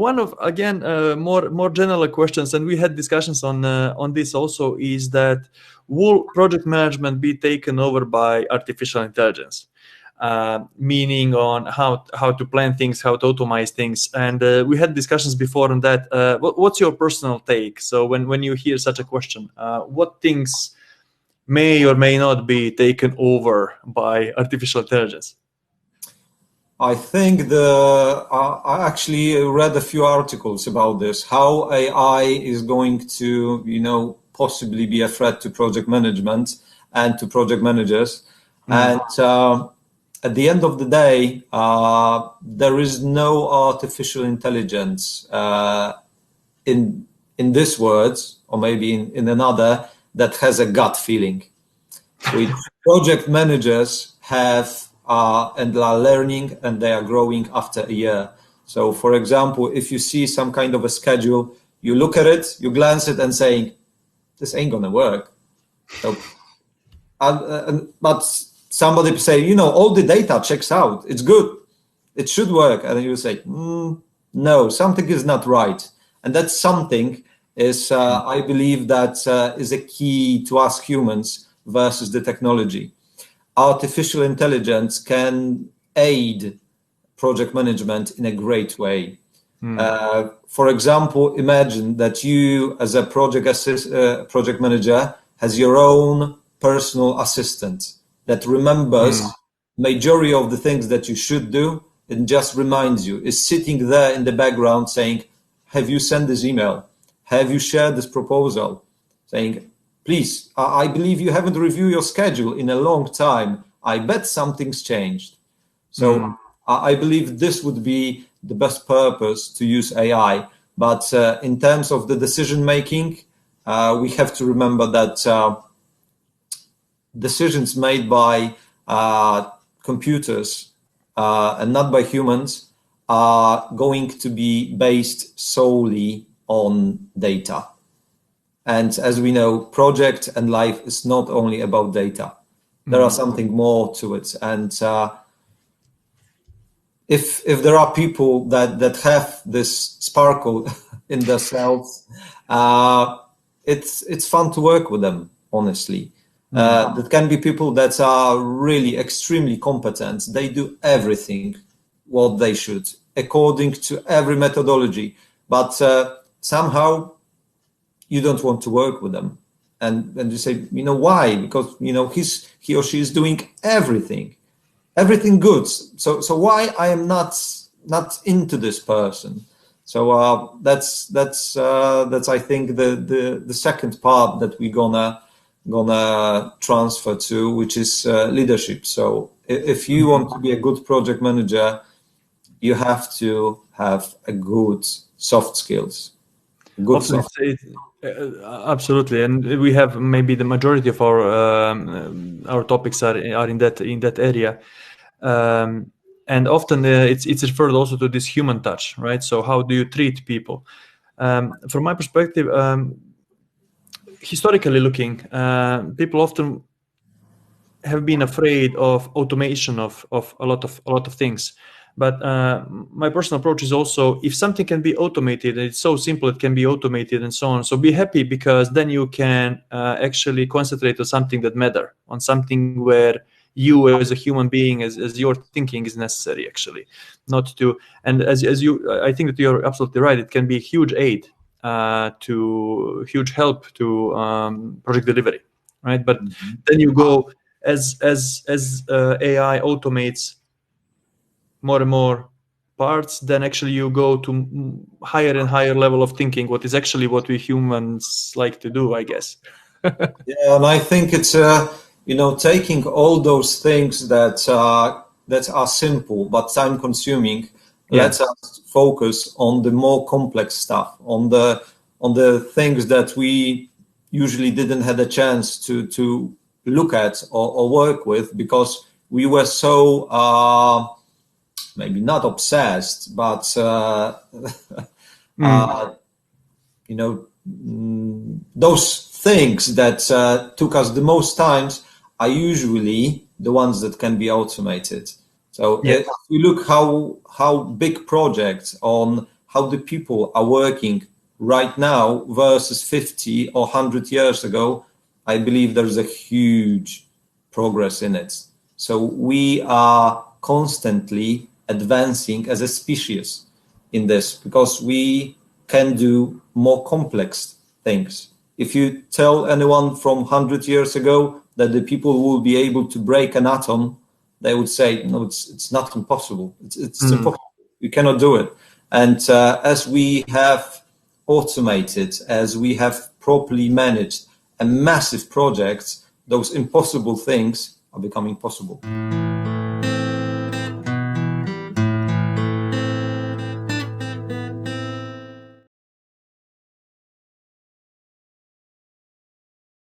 one of, again, more general questions, and we had discussions on this also, is that will project management be taken over by artificial intelligence? Meaning on how to plan things, how to automate things, and we had discussions before on that. What's your personal take? So when you hear such a question, what things may or may not be taken over by artificial intelligence? I think I actually read a few articles about this, how AI is going to, possibly be a threat to project management and to project managers. And at the end of the day, there is no artificial intelligence in this words, or maybe in another, that has a gut feeling. Which project managers have and are learning, and they are growing after a year. So, for example, if you see some kind of a schedule, you look at it, you glance at it, and saying, "This ain't gonna work." So, but somebody say, all the data checks out, it's good, it should work, and then you say, no, something is not right, and that something is, I believe, that is a key to us humans versus the technology. Artificial intelligence can aid project management in a great way. For example, imagine that you, as a project manager, has your own personal assistant that remembers majority of the things that you should do and just reminds you, is sitting there in the background saying, have you sent this email? Have you shared this proposal? Saying, please, I believe you haven't reviewed your schedule in a long time. I bet something's changed. So I believe this would be the best purpose to use AI. But in terms of the decision making, we have to remember that decisions made by computers and not by humans are going to be based solely on data. And as we know, project and life is not only about data. There are something more to it. And if there are people that have this sparkle in themselves, it's fun to work with them, honestly. That can be people that are really extremely competent. They do everything what they should, according to every methodology. But somehow you don't want to work with them. And you say, why? Because, he or she is doing everything good. So why I am not into this person? So that's I think the second part that we're gonna transfer to, which is leadership. So if you want to be a good project manager, you have to have a good soft skills. Absolutely, and we have maybe the majority of our topics are in that area, and often it's referred also to this human touch, right? So how do you treat people? From my perspective, historically looking, people often have been afraid of automation of a lot of things. But my personal approach is also, if something can be automated, and it's so simple, it can be automated and so on. So be happy, because then you can actually concentrate on something that matters, on something where you as a human being, as your thinking is necessary, actually, not to. And as you, I think that you're absolutely right. It can be a huge aid huge help to project delivery, right? But then you go as AI automates more and more parts, then actually you go to higher and higher level of thinking, what is actually what we humans like to do, I guess. Yeah, and I think it's taking all those things that are simple but time consuming. Let's focus on the more complex stuff, on the things that we usually didn't have a chance to look at or work with, because we were so maybe not obsessed, but those things that took us the most times are usually the ones that can be automated. So if you look how big projects on how the people are working right now versus 50 or 100 years ago, I believe there's a huge progress in it. So we are constantly advancing as a species in this because we can do more complex things. If you tell anyone from 100 years ago that the people will be able to break an atom, they would say, no, it's not impossible. It's impossible. You cannot do it. And as we have automated, as we have properly managed a massive project, those impossible things are becoming possible.